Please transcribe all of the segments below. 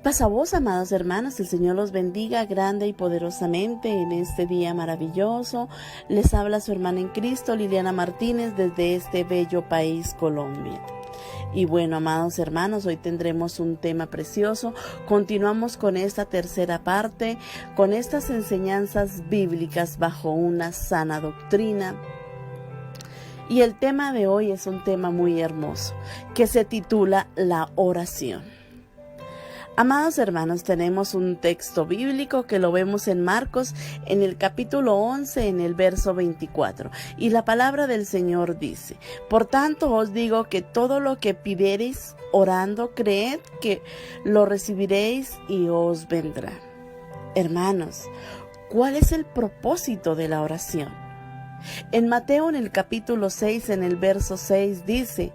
Paz a vos, amados hermanos, el Señor los bendiga grande y poderosamente en este día maravilloso. Les habla su hermana en Cristo, Liliana Martínez, desde este bello país, Colombia. Y bueno, amados hermanos, hoy tendremos un tema precioso. Continuamos con esta tercera parte, con estas enseñanzas bíblicas bajo una sana doctrina. Y el tema de hoy es un tema muy hermoso, que se titula La oración. Amados hermanos, tenemos un texto bíblico que lo vemos en Marcos, en el capítulo 11, en el verso 24. Y la palabra del Señor dice: por tanto os digo que todo lo que pidiereis orando, creed que lo recibiréis y os vendrá. Hermanos, ¿cuál es el propósito de la oración? En Mateo, en el capítulo 6, en el verso 6 dice: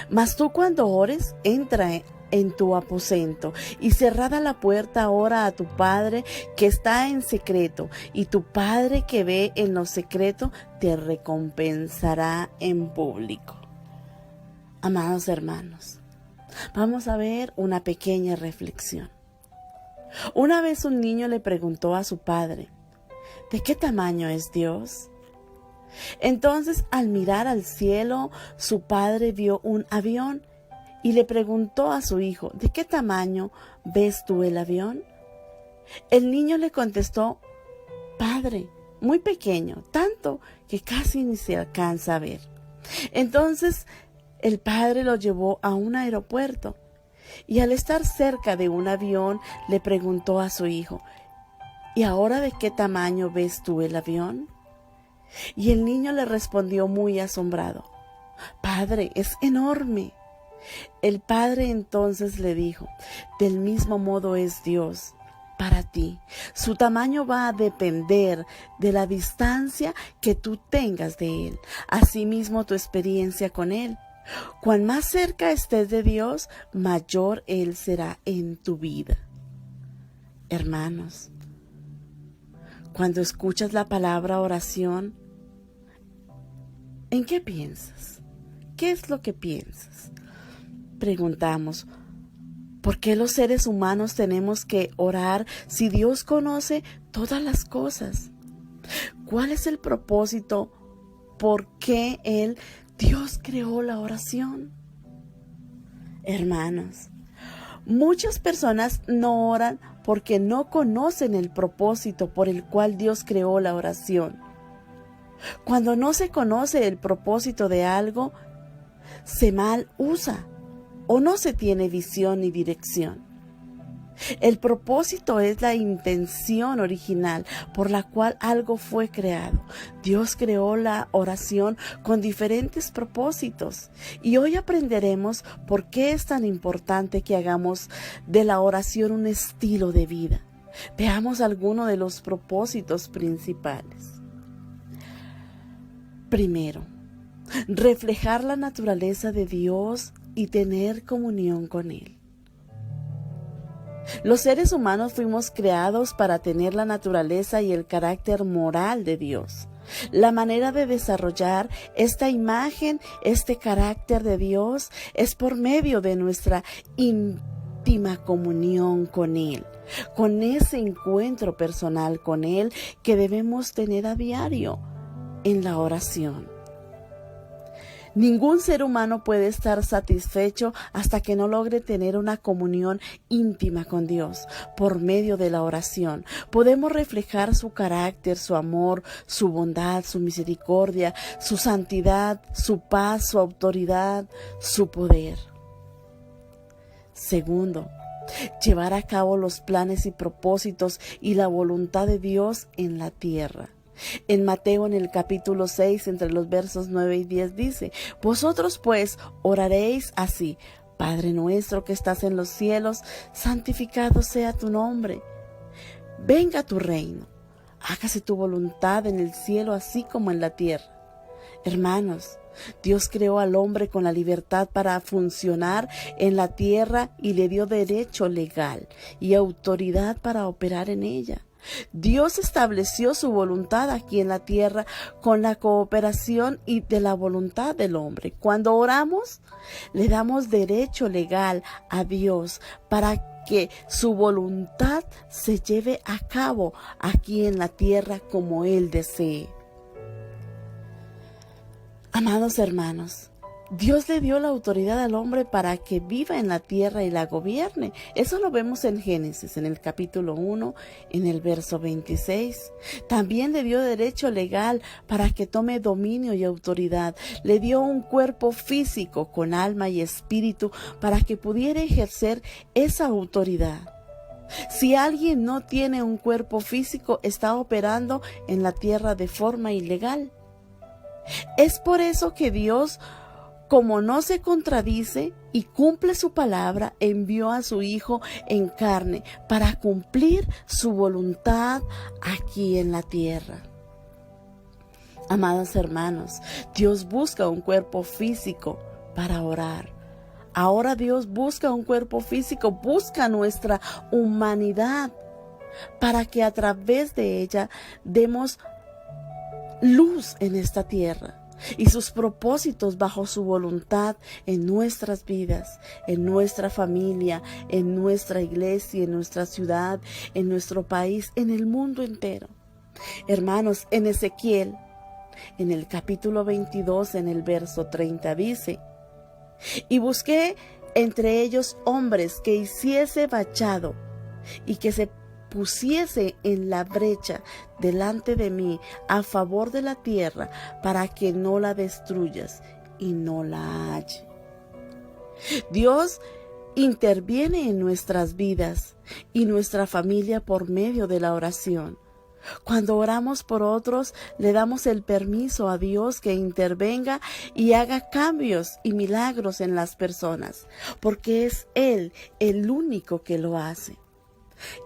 mas tú cuando ores, entra en tu aposento y cerrada la puerta, ora a tu Padre que está en secreto, y tu Padre que ve en lo secreto te recompensará en público. Amados hermanos, vamos a ver una pequeña reflexión. Una vez un niño le preguntó a su padre: ¿de qué tamaño es Dios? Entonces, al mirar al cielo, su padre vio un avión y le preguntó a su hijo: ¿de qué tamaño ves tú el avión? El niño le contestó: Padre, muy pequeño, tanto que casi ni se alcanza a ver. Entonces, el padre lo llevó a un aeropuerto y al estar cerca de un avión, le preguntó a su hijo: ¿y ahora de qué tamaño ves tú el avión? Y el niño le respondió muy asombrado: Padre, es enorme. El padre entonces le dijo: del mismo modo es Dios para ti. Su tamaño va a depender de la distancia que tú tengas de Él. Asimismo, tu experiencia con Él. Cuan más cerca estés de Dios, mayor Él será en tu vida. Hermanos, cuando escuchas la palabra oración, ¿en qué piensas? ¿Qué es lo que piensas? Preguntamos: ¿por qué los seres humanos tenemos que orar si Dios conoce todas las cosas? ¿Cuál es el propósito? ¿Por qué Dios creó la oración? Hermanos, muchas personas no oran porque no conocen el propósito por el cual Dios creó la oración. Cuando no se conoce el propósito de algo, se mal usa o no se tiene visión ni dirección. El propósito es la intención original por la cual algo fue creado. Dios creó la oración con diferentes propósitos y hoy aprenderemos por qué es tan importante que hagamos de la oración un estilo de vida. Veamos algunos de los propósitos principales. Primero, reflejar la naturaleza de Dios y tener comunión con Él. Los seres humanos fuimos creados para tener la naturaleza y el carácter moral de Dios. La manera de desarrollar esta imagen, este carácter de Dios, es por medio de nuestra íntima comunión con Él, con ese encuentro personal con Él que debemos tener a diario en la oración. Ningún ser humano puede estar satisfecho hasta que no logre tener una comunión íntima con Dios. Por medio de la oración podemos reflejar su carácter, su amor, su bondad, su misericordia, su santidad, su paz, su autoridad, su poder. Segundo, llevar a cabo los planes y propósitos y la voluntad de Dios en la tierra. En Mateo, en el capítulo 6, entre los versos 9 y 10 dice: vosotros pues oraréis así: Padre nuestro que estás en los cielos, santificado sea tu nombre. Venga tu reino. Hágase tu voluntad en el cielo así como en la tierra. Hermanos, Dios creó al hombre con la libertad para funcionar en la tierra y le dio derecho legal y autoridad para operar en ella. Dios estableció su voluntad aquí en la tierra con la cooperación y de la voluntad del hombre. Cuando oramos, le damos derecho legal a Dios para que su voluntad se lleve a cabo aquí en la tierra como Él desee. Amados hermanos, Dios le dio la autoridad al hombre para que viva en la tierra y la gobierne. Eso lo vemos en Génesis, en el capítulo 1, en el verso 26. También le dio derecho legal para que tome dominio y autoridad. Le dio un cuerpo físico con alma y espíritu para que pudiera ejercer esa autoridad. Si alguien no tiene un cuerpo físico, está operando en la tierra de forma ilegal. Es por eso que Dios, como no se contradice y cumple su palabra, envió a su Hijo en carne para cumplir su voluntad aquí en la tierra. Amados hermanos, Dios busca un cuerpo físico para orar. Ahora Dios busca un cuerpo físico, busca nuestra humanidad para que a través de ella demos luz en esta tierra y sus propósitos bajo su voluntad en nuestras vidas, en nuestra familia, en nuestra iglesia, en nuestra ciudad, en nuestro país, en el mundo entero. Hermanos, en Ezequiel, en el capítulo 22, en el verso 30 dice: y busqué entre ellos hombres que hiciese vallado y que se pusiese en la brecha delante de mí a favor de la tierra para que no la destruyas y no la halle. Dios interviene en nuestras vidas y nuestra familia por medio de la oración. Cuando oramos por otros, le damos el permiso a Dios que intervenga y haga cambios y milagros en las personas, porque es Él el único que lo hace.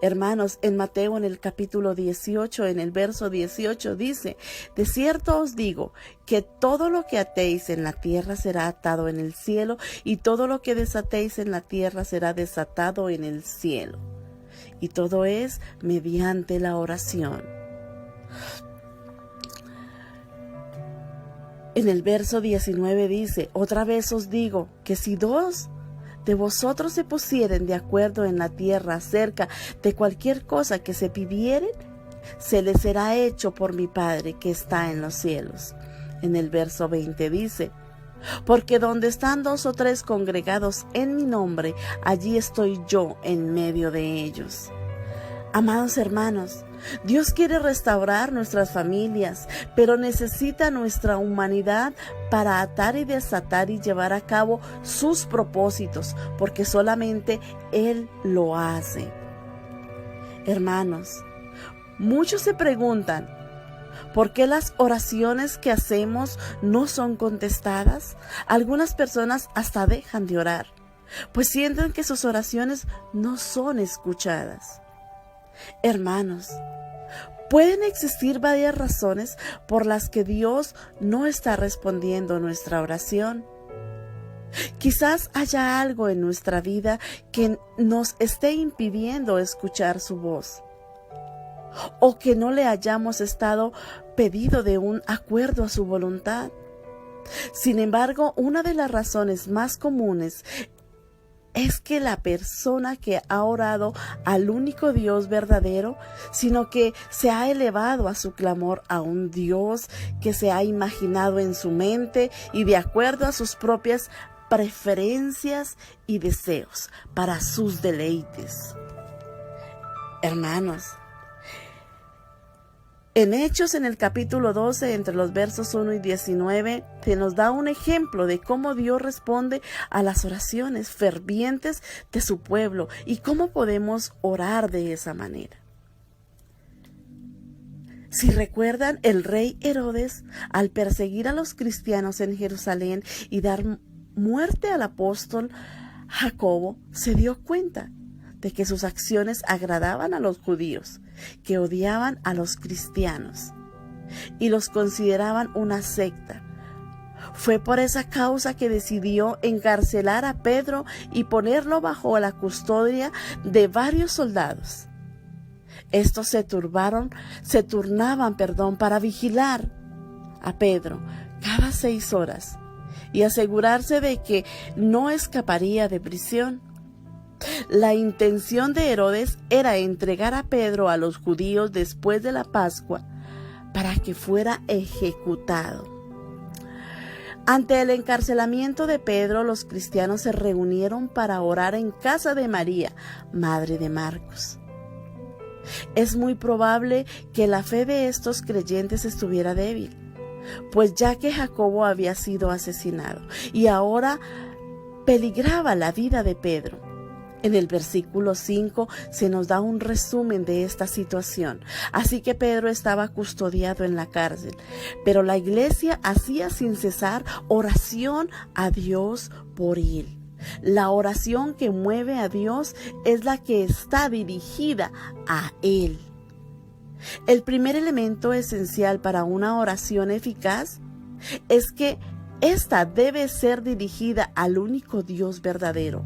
Hermanos, en Mateo, en el capítulo 18, en el verso 18 dice: de cierto os digo que todo lo que atéis en la tierra será atado en el cielo, y todo lo que desatéis en la tierra será desatado en el cielo. Y todo es mediante la oración. En el verso 19 dice: otra vez os digo que si dos de vosotros se pusieren de acuerdo en la tierra acerca de cualquier cosa que se pidieren, se les será hecho por mi Padre que está en los cielos. En el verso 20 dice: porque donde están 2 o 3 congregados en mi nombre, allí estoy yo en medio de ellos. Amados hermanos, Dios quiere restaurar nuestras familias, pero necesita nuestra humanidad para atar y desatar y llevar a cabo sus propósitos, porque solamente Él lo hace. Hermanos, muchos se preguntan: ¿por qué las oraciones que hacemos no son contestadas? Algunas personas hasta dejan de orar, pues sienten que sus oraciones no son escuchadas. Hermanos, pueden existir varias razones por las que Dios no está respondiendo nuestra oración. Quizás haya algo en nuestra vida que nos esté impidiendo escuchar su voz, o que no le hayamos estado pedido de un acuerdo a su voluntad. Sin embargo, una de las razones más comunes es que la persona que ha orado al único Dios verdadero, sino que se ha elevado a su clamor a un Dios que se ha imaginado en su mente y de acuerdo a sus propias preferencias y deseos para sus deleites. Hermanos, en Hechos, en el capítulo 12, entre los versos 1 y 19, se nos da un ejemplo de cómo Dios responde a las oraciones fervientes de su pueblo y cómo podemos orar de esa manera. Si recuerdan, el rey Herodes, al perseguir a los cristianos en Jerusalén y dar muerte al apóstol Jacobo, se dio cuenta de que sus acciones agradaban a los judíos, que odiaban a los cristianos y los consideraban una secta. Fue por esa causa que decidió encarcelar a Pedro y ponerlo bajo la custodia de varios soldados. Estos se turnaban, para vigilar a Pedro cada 6 horas y asegurarse de que no escaparía de prisión. La intención de Herodes era entregar a Pedro a los judíos después de la Pascua para que fuera ejecutado. Ante el encarcelamiento de Pedro, los cristianos se reunieron para orar en casa de María, madre de Marcos. Es muy probable que la fe de estos creyentes estuviera débil, pues ya que Jacobo había sido asesinado y ahora peligraba la vida de Pedro. En el versículo 5 se nos da un resumen de esta situación. Así que Pedro estaba custodiado en la cárcel, pero la iglesia hacía sin cesar oración a Dios por él. La oración que mueve a Dios es la que está dirigida a Él. El primer elemento esencial para una oración eficaz es que ésta debe ser dirigida al único Dios verdadero.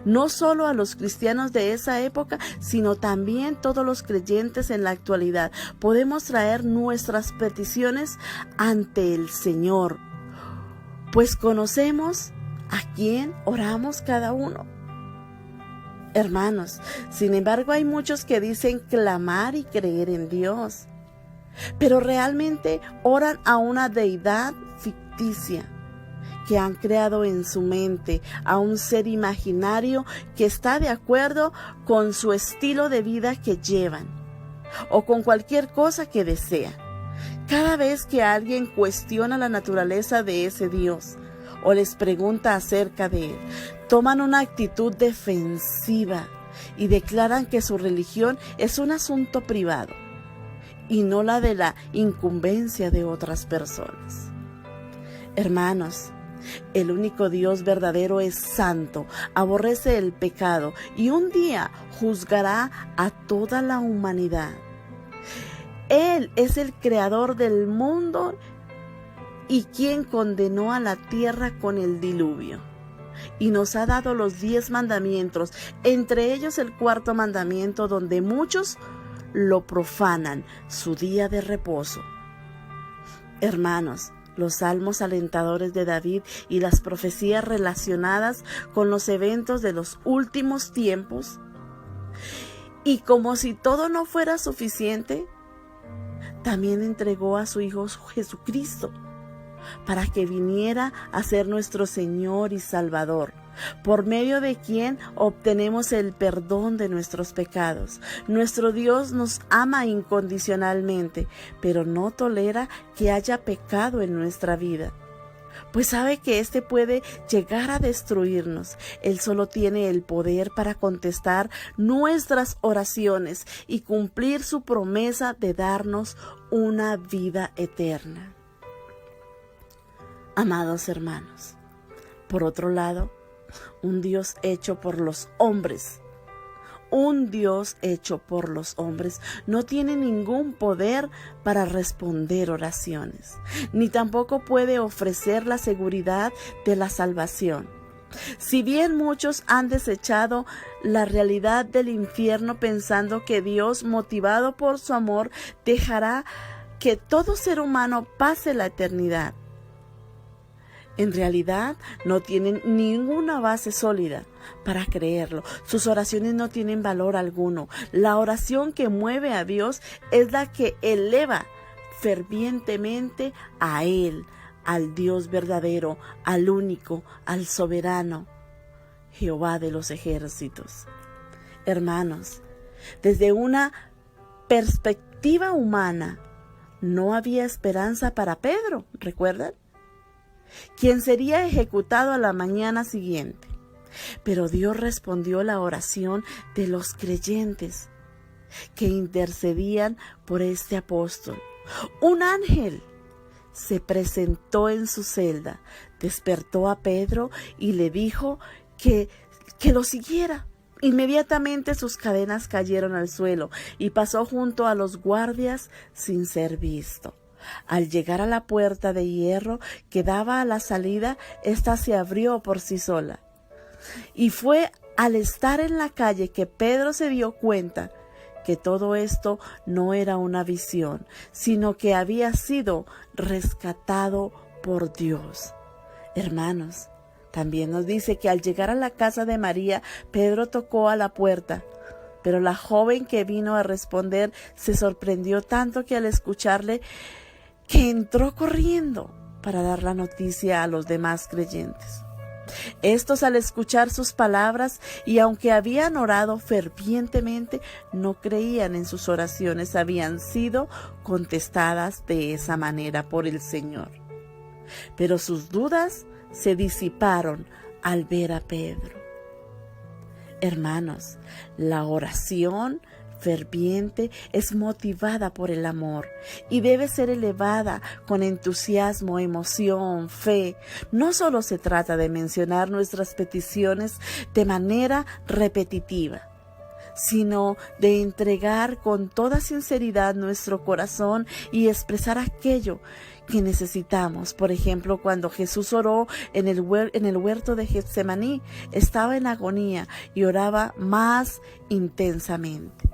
No solo a los cristianos de esa época, sino también todos los creyentes en la actualidad. Podemos traer nuestras peticiones ante el Señor, pues conocemos a quién oramos cada uno. Hermanos, sin embargo, hay muchos que dicen clamar y creer en Dios, pero realmente oran a una deidad ficticia que han creado en su mente, a un ser imaginario que está de acuerdo con su estilo de vida que llevan o con cualquier cosa que desean. Cada vez que alguien cuestiona la naturaleza de ese Dios o les pregunta acerca de él, toman una actitud defensiva y declaran que su religión es un asunto privado y no la de la incumbencia de otras personas. Hermanos, el único Dios verdadero es santo, aborrece el pecado y un día juzgará a toda la humanidad. Él es el creador del mundo y quien condenó a la tierra con el diluvio. Y nos ha dado los 10 mandamientos, entre ellos el 4.º mandamiento, donde muchos lo profanan, su día de reposo. Hermanos, los salmos alentadores de David y las profecías relacionadas con los eventos de los últimos tiempos. Y como si todo no fuera suficiente, también entregó a su Hijo Jesucristo para que viniera a ser nuestro Señor y Salvador, por medio de quien obtenemos el perdón de nuestros pecados. Nuestro Dios nos ama incondicionalmente, pero no tolera que haya pecado en nuestra vida, pues sabe que éste puede llegar a destruirnos. Él solo tiene el poder para contestar nuestras oraciones y cumplir su promesa de darnos una vida eterna. Amados hermanos, por otro lado, un Dios hecho por los hombres, no tiene ningún poder para responder oraciones, ni tampoco puede ofrecer la seguridad de la salvación. Si bien muchos han desechado la realidad del infierno pensando que Dios, motivado por su amor, dejará que todo ser humano pase la eternidad, en realidad no tienen ninguna base sólida para creerlo. Sus oraciones no tienen valor alguno. La oración que mueve a Dios es la que eleva fervientemente a Él, al Dios verdadero, al único, al soberano, Jehová de los ejércitos. Hermanos, desde una perspectiva humana, no había esperanza para Pedro, ¿recuerdan?, quien sería ejecutado a la mañana siguiente. Pero Dios respondió la oración de los creyentes que intercedían por este apóstol. Un ángel se presentó en su celda, despertó a Pedro y le dijo que lo siguiera. Inmediatamente sus cadenas cayeron al suelo y pasó junto a los guardias sin ser visto. Al llegar a la puerta de hierro que daba a la salida, ésta se abrió por sí sola. Y fue al estar en la calle que Pedro se dio cuenta que todo esto no era una visión, sino que había sido rescatado por Dios. Hermanos, También nos dice que al llegar a la casa de María, Pedro tocó a la puerta, pero la joven que vino a responder se sorprendió tanto que al escucharle, que entró corriendo para dar la noticia a los demás creyentes. Estos, al escuchar sus palabras y aunque habían orado fervientemente, no creían en sus oraciones habían sido contestadas de esa manera por el Señor. Pero sus dudas se disiparon al ver a Pedro. Hermanos, la oración ferviente es motivada por el amor y debe ser elevada con entusiasmo, emoción, fe. No solo se trata de mencionar nuestras peticiones de manera repetitiva, sino de entregar con toda sinceridad nuestro corazón y expresar aquello que necesitamos. Por ejemplo, cuando Jesús oró en el huerto de Getsemaní, estaba en agonía y oraba más intensamente.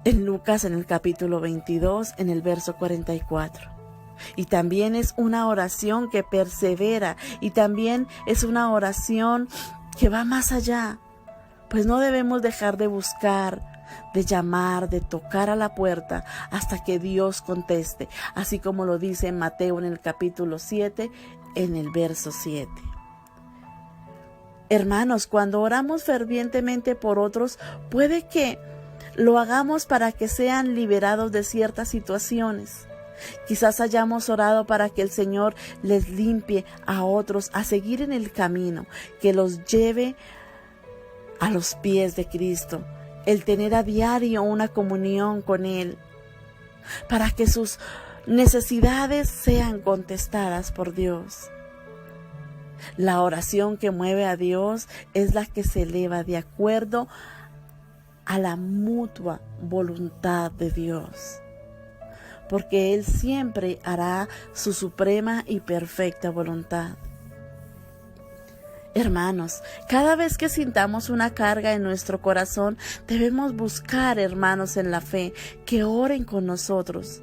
En Lucas, en el capítulo 22, en el verso 44. Y también es una oración que persevera y también es una oración que va más allá. Pues no debemos dejar de buscar, de llamar, de tocar a la puerta hasta que Dios conteste, así como lo dice en Mateo en el capítulo 7, en el verso 7. Hermanos, cuando oramos fervientemente por otros, puede que lo hagamos para que sean liberados de ciertas situaciones. Quizás hayamos orado para que el Señor les limpie a otros a seguir en el camino que los lleve a los pies de Cristo, el tener a diario una comunión con Él, para que sus necesidades sean contestadas por Dios. La oración que mueve a Dios es la que se eleva de acuerdo a la mutua voluntad de Dios, porque Él siempre hará su suprema y perfecta voluntad. Hermanos, cada vez que sintamos una carga en nuestro corazón, debemos buscar hermanos en la fe que oren con nosotros.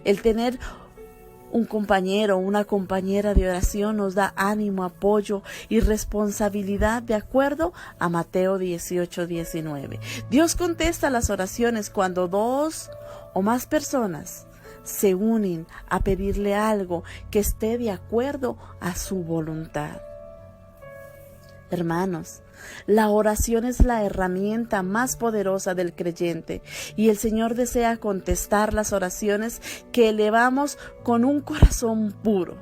El tener un compañero o una compañera de oración nos da ánimo, apoyo y responsabilidad de acuerdo a Mateo 18:19. Dios contesta las oraciones cuando 2 o más personas se unen a pedirle algo que esté de acuerdo a su voluntad. Hermanos, la oración es la herramienta más poderosa del creyente y el Señor desea contestar las oraciones que elevamos con un corazón puro.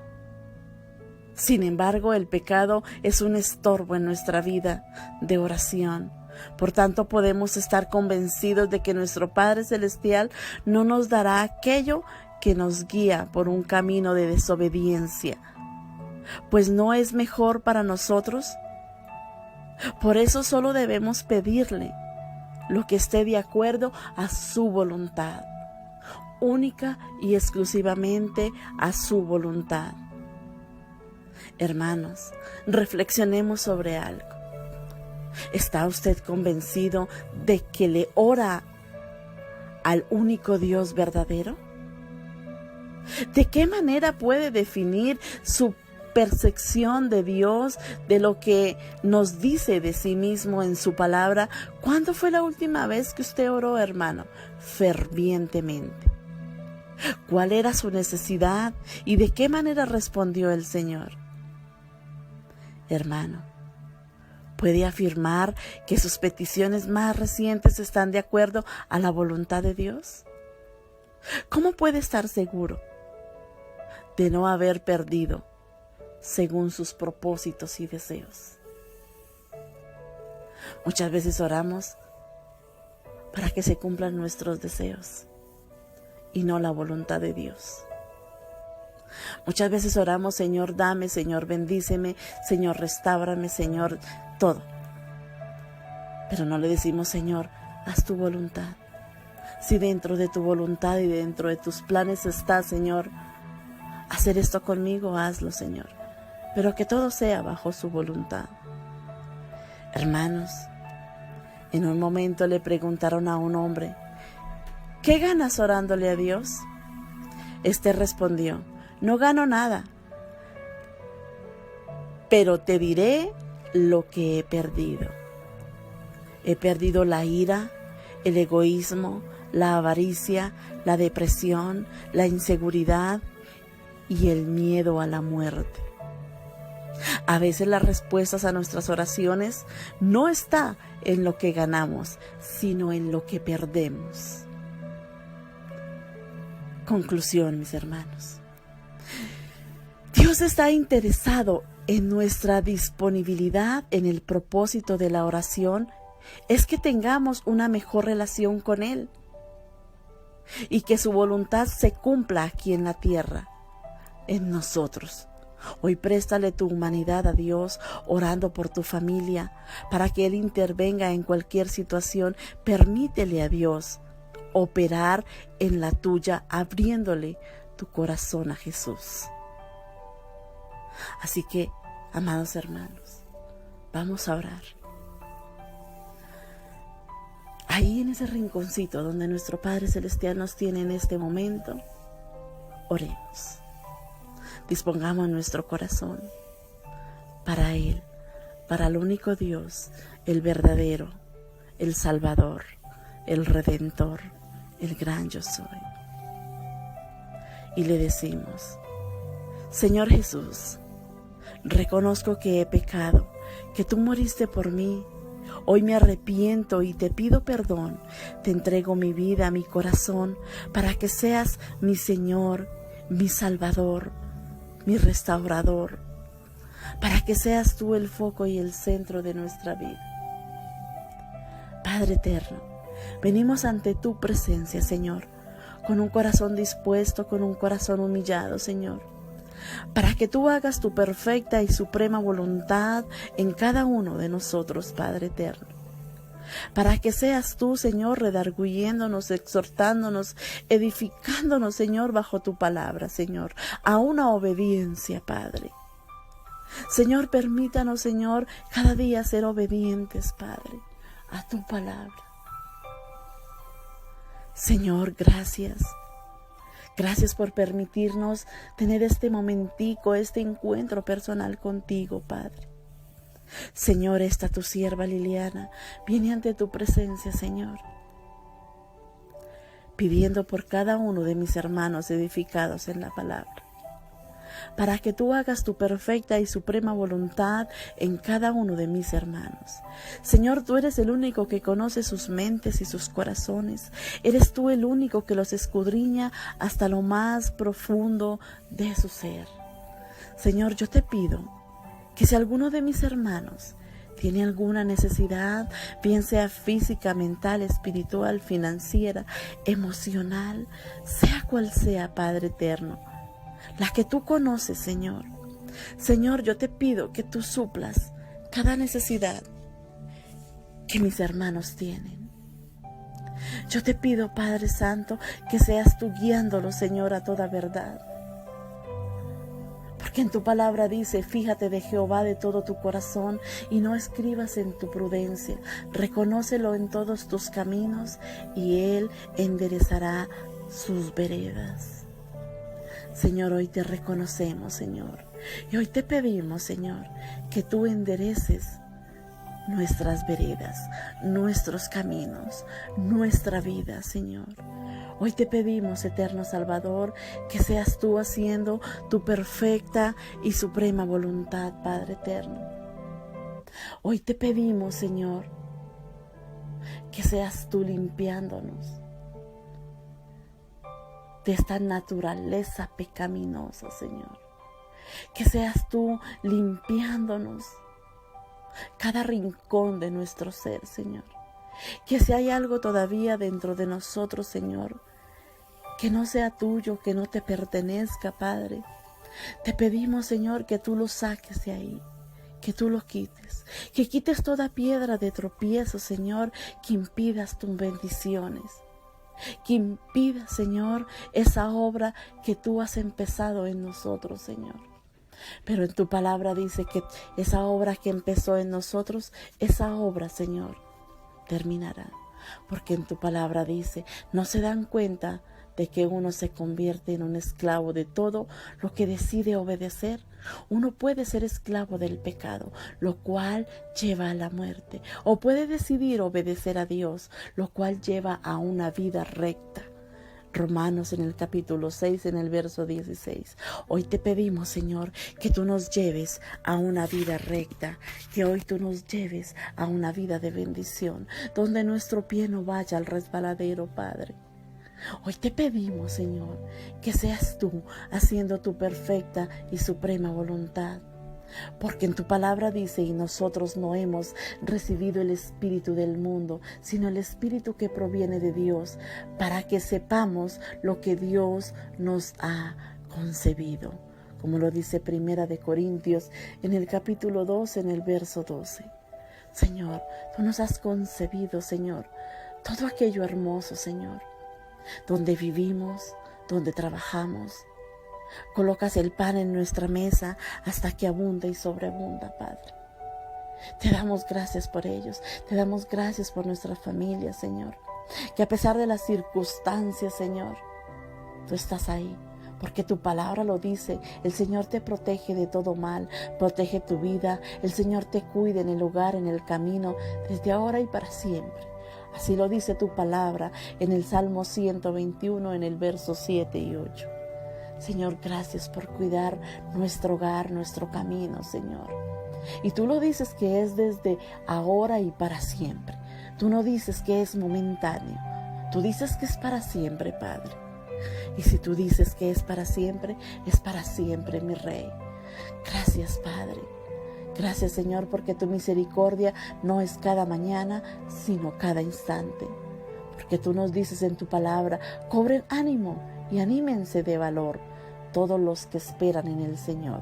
Sin embargo, el pecado es un estorbo en nuestra vida de oración. Por tanto, podemos estar convencidos de que nuestro Padre Celestial no nos dará aquello que nos guía por un camino de desobediencia, pues no es mejor para nosotros. Por eso solo debemos pedirle lo que esté de acuerdo a su voluntad, única y exclusivamente a su voluntad. Hermanos, reflexionemos sobre algo. ¿Está usted convencido de que le ora al único Dios verdadero? ¿De qué manera puede definir su percepción de Dios, de lo que nos dice de sí mismo en su palabra? ¿Cuándo fue la última vez que usted oró, hermano, fervientemente? ¿Cuál era su necesidad y de qué manera respondió el Señor? Hermano, ¿puede afirmar que sus peticiones más recientes están de acuerdo a la voluntad de Dios? ¿Cómo puede estar seguro de no haber perdido según sus propósitos y deseos? Muchas veces oramos para que se cumplan nuestros deseos y no la voluntad de Dios. Muchas veces oramos: Señor, dame, Señor, bendíceme, Señor, restáurame, Señor, todo. Pero no le decimos: Señor, haz tu voluntad. Si dentro de tu voluntad y dentro de tus planes está, Señor, hacer esto conmigo, hazlo, Señor. Pero que todo sea bajo su voluntad. Hermanos, en un momento le preguntaron a un hombre: ¿qué ganas orándole a Dios? Este respondió: no gano nada, pero te diré lo que he perdido. He perdido la ira, el egoísmo, la avaricia, la depresión, la inseguridad y el miedo a la muerte. A veces las respuestas a nuestras oraciones no está en lo que ganamos, sino en lo que perdemos. Conclusión, mis hermanos. Dios está interesado en nuestra disponibilidad en el propósito de la oración, es que tengamos una mejor relación con Él y que su voluntad se cumpla aquí en la tierra, en nosotros. Hoy préstale tu humanidad a Dios, orando por tu familia, para que Él intervenga en cualquier situación. Permítele a Dios operar en la tuya, abriéndole tu corazón a Jesús. Así que, amados hermanos, vamos a orar. Ahí en ese rinconcito donde nuestro Padre Celestial nos tiene en este momento, oremos. Dispongamos nuestro corazón para Él, para el único Dios, el verdadero, el Salvador, el Redentor, el gran yo soy. Y le decimos: Señor Jesús, reconozco que he pecado, que tú moriste por mí. Hoy me arrepiento y te pido perdón. Te entrego mi vida, mi corazón, para que seas mi Señor, mi Salvador, mi restaurador, para que seas tú el foco y el centro de nuestra vida. Padre eterno, venimos ante tu presencia, Señor, con un corazón dispuesto, con un corazón humillado, Señor, para que tú hagas tu perfecta y suprema voluntad en cada uno de nosotros, Padre eterno. Para que seas tú, Señor, redarguyéndonos, exhortándonos, edificándonos, Señor, bajo tu palabra, Señor, a una obediencia, Padre. Señor, permítanos, Señor, cada día ser obedientes, Padre, a tu palabra. Señor, gracias. Gracias por permitirnos tener este momentico, este encuentro personal contigo, Padre. Señor, esta tu sierva Liliana viene ante tu presencia, Señor, pidiendo por cada uno de mis hermanos edificados en la palabra, para que tú hagas tu perfecta y suprema voluntad en cada uno de mis hermanos. Señor, tú eres el único que conoce sus mentes y sus corazones. Eres tú el único que los escudriña hasta lo más profundo de su ser. Señor, yo te pido que si alguno de mis hermanos tiene alguna necesidad, bien sea física, mental, espiritual, financiera, emocional, sea cual sea, Padre eterno, la que tú conoces, Señor. Señor, yo te pido que tú suplas cada necesidad que mis hermanos tienen. Yo te pido, Padre Santo, que seas tú guiándolos, Señor, a toda verdad. Porque en tu palabra dice: fíjate de Jehová de todo tu corazón y no escribas en tu prudencia. Reconócelo en todos tus caminos y Él enderezará sus veredas. Señor, hoy te reconocemos, Señor. Y hoy te pedimos, Señor, que tú endereces nuestras veredas, nuestros caminos, nuestra vida, Señor. Hoy te pedimos, eterno Salvador, que seas tú haciendo tu perfecta y suprema voluntad, Padre eterno. Hoy te pedimos, Señor, que seas tú limpiándonos de esta naturaleza pecaminosa, Señor. Que seas tú limpiándonos cada rincón de nuestro ser, Señor. Que si hay algo todavía dentro de nosotros, Señor, que no sea tuyo, que no te pertenezca, Padre, te pedimos, Señor, que tú lo saques de ahí, que tú lo quites, que quites toda piedra de tropiezo, Señor, que impidas tus bendiciones, que impida, Señor, esa obra que tú has empezado en nosotros, Señor. Pero en tu palabra dice que esa obra que empezó en nosotros, esa obra, Señor, terminará. Porque en tu palabra dice: no se dan cuenta de que uno se convierte en un esclavo de todo lo que decide obedecer. Uno puede ser esclavo del pecado, lo cual lleva a la muerte, o puede decidir obedecer a Dios, lo cual lleva a una vida recta. Romanos en el capítulo 6, en el verso 16. Hoy te pedimos, Señor, que tú nos lleves a una vida recta, que hoy tú nos lleves a una vida de bendición, donde nuestro pie no vaya al resbaladero, Padre. Hoy te pedimos, Señor, que seas tú haciendo tu perfecta y suprema voluntad. Porque en tu palabra dice, y nosotros no hemos recibido el espíritu del mundo, sino el espíritu que proviene de Dios, para que sepamos lo que Dios nos ha concebido. Como lo dice Primera de Corintios en el capítulo 2, en el verso 12. Señor, tú nos has concebido, Señor, todo aquello hermoso, Señor, donde vivimos, donde trabajamos. Colocas el pan en nuestra mesa hasta que abunda y sobreabunda, Padre. Te damos gracias por ellos. Te damos gracias por nuestra familia, Señor. Que a pesar de las circunstancias, Señor, tú estás ahí. Porque tu palabra lo dice. El Señor te protege de todo mal. Protege tu vida. El Señor te cuida en el hogar, en el camino, desde ahora y para siempre. Así lo dice tu palabra en el Salmo 121, en el verso 7 y 8. Señor, gracias por cuidar nuestro hogar, nuestro camino, Señor. Y tú lo dices que es desde ahora y para siempre. Tú no dices que es momentáneo. Tú dices que es para siempre, Padre. Y si tú dices que es para siempre, mi Rey. Gracias, Padre. Gracias, Señor, porque tu misericordia no es cada mañana, sino cada instante. Porque tú nos dices en tu palabra, cobren ánimo y anímense de valor todos los que esperan en el Señor.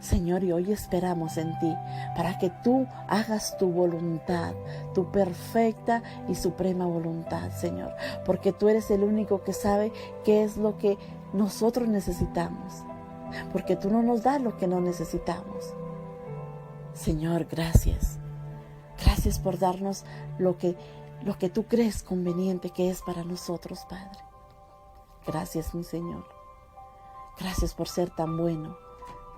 Señor, y hoy esperamos en ti para que tú hagas tu voluntad, tu perfecta y suprema voluntad, Señor, porque tú eres el único que sabe qué es lo que nosotros necesitamos, porque tú no nos das lo que no necesitamos. Señor, gracias. Gracias por darnos lo que tú crees conveniente que es para nosotros, Padre. Gracias, mi Señor. Gracias por ser tan bueno,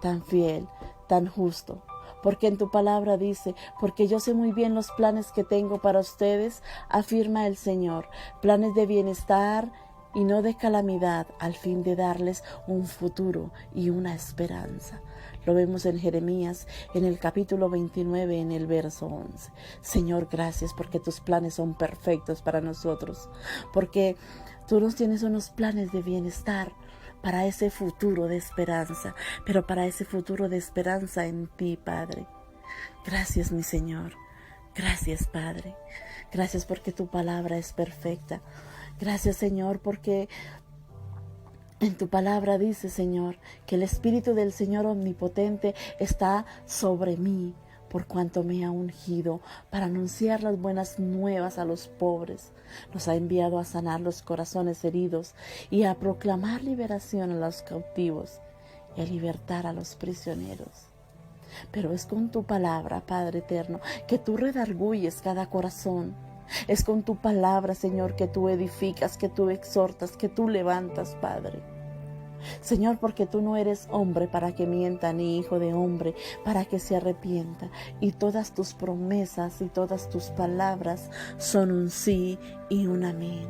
tan fiel, tan justo. Porque en tu palabra dice, porque yo sé muy bien los planes que tengo para ustedes, afirma el Señor, planes de bienestar y no de calamidad, al fin de darles un futuro y una esperanza. Lo vemos en Jeremías, en el capítulo 29, en el verso 11. Señor, gracias porque tus planes son perfectos para nosotros, porque tú nos tienes unos planes de bienestar para ese futuro de esperanza, pero para ese futuro de esperanza en ti, Padre. Gracias, mi Señor. Gracias, Padre. Gracias porque tu palabra es perfecta. Gracias, Señor, porque en tu palabra dice, Señor, que el Espíritu del Señor Omnipotente está sobre mí, por cuanto me ha ungido para anunciar las buenas nuevas a los pobres. Nos ha enviado a sanar los corazones heridos y a proclamar liberación a los cautivos y a libertar a los prisioneros. Pero es con tu palabra, Padre eterno, que tú redarguyes cada corazón. Es con tu palabra, Señor, que tú edificas, que tú exhortas, que tú levantas, Padre. Señor, porque tú no eres hombre para que mienta, ni hijo de hombre para que se arrepienta. Y todas tus promesas y todas tus palabras son un sí y un amén.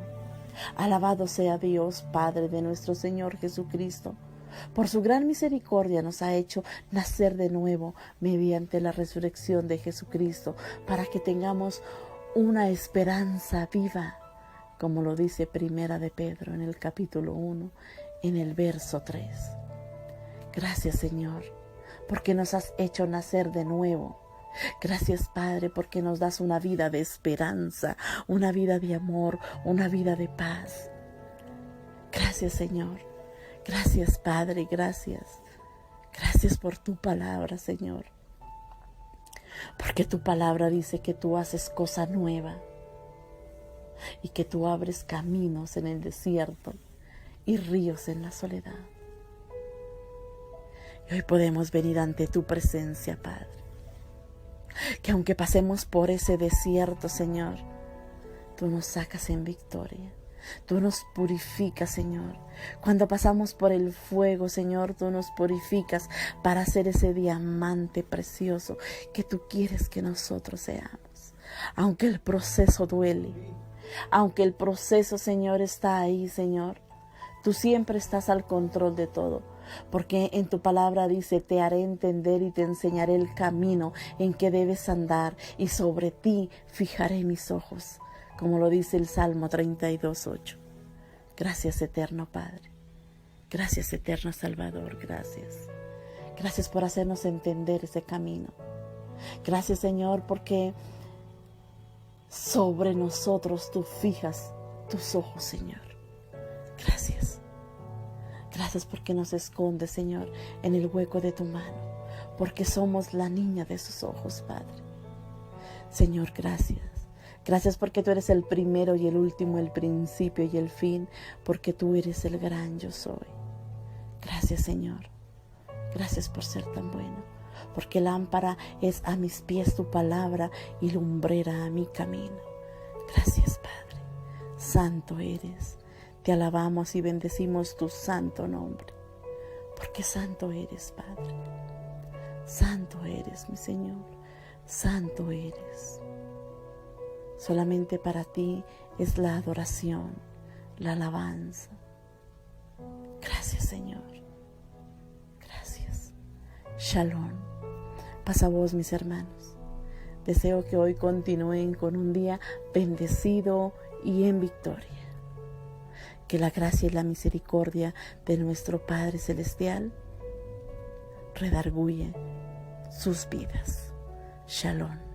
Alabado sea Dios, Padre de nuestro Señor Jesucristo. Por su gran misericordia nos ha hecho nacer de nuevo mediante la resurrección de Jesucristo, para que tengamos una esperanza viva, como lo dice Primera de Pedro en el capítulo 1, en el verso 3. Gracias, Señor, porque nos has hecho nacer de nuevo. Gracias, Padre, porque nos das una vida de esperanza, una vida de amor, una vida de paz. Gracias, Señor. Gracias, Padre, gracias. Gracias por tu palabra, Señor. Porque tu palabra dice que tú haces cosa nueva y que tú abres caminos en el desierto y ríos en la soledad. Y hoy podemos venir ante tu presencia, Padre. Que aunque pasemos por ese desierto, Señor, tú nos sacas en victoria. Tú nos purificas, Señor. Cuando pasamos por el fuego, Señor, tú nos purificas para ser ese diamante precioso que tú quieres que nosotros seamos. Aunque el proceso duele, aunque el proceso, Señor, está ahí, Señor, tú siempre estás al control de todo. Porque en tu palabra dice, te haré entender y te enseñaré el camino en que debes andar, y sobre ti fijaré mis ojos, como lo dice el Salmo 32:8. Gracias, eterno Padre. Gracias, eterno Salvador. Gracias. Gracias por hacernos entender ese camino. Gracias, Señor, porque sobre nosotros tú fijas tus ojos, Señor. Gracias. Gracias porque nos escondes, Señor, en el hueco de tu mano, porque somos la niña de sus ojos, Padre. Señor, gracias. Gracias porque tú eres el primero y el último, el principio y el fin, porque tú eres el gran yo soy. Gracias, Señor. Gracias por ser tan bueno, porque lámpara es a mis pies tu palabra y lumbrera a mi camino. Gracias, Padre. Santo eres. Te alabamos y bendecimos tu santo nombre, porque santo eres, Padre. Santo eres, mi Señor. Santo eres. Solamente para ti es la adoración, la alabanza. Gracias, Señor. Gracias. Shalom. Paz a vos, mis hermanos. Deseo que hoy continúen con un día bendecido y en victoria. Que la gracia y la misericordia de nuestro Padre Celestial redarguye sus vidas. Shalom.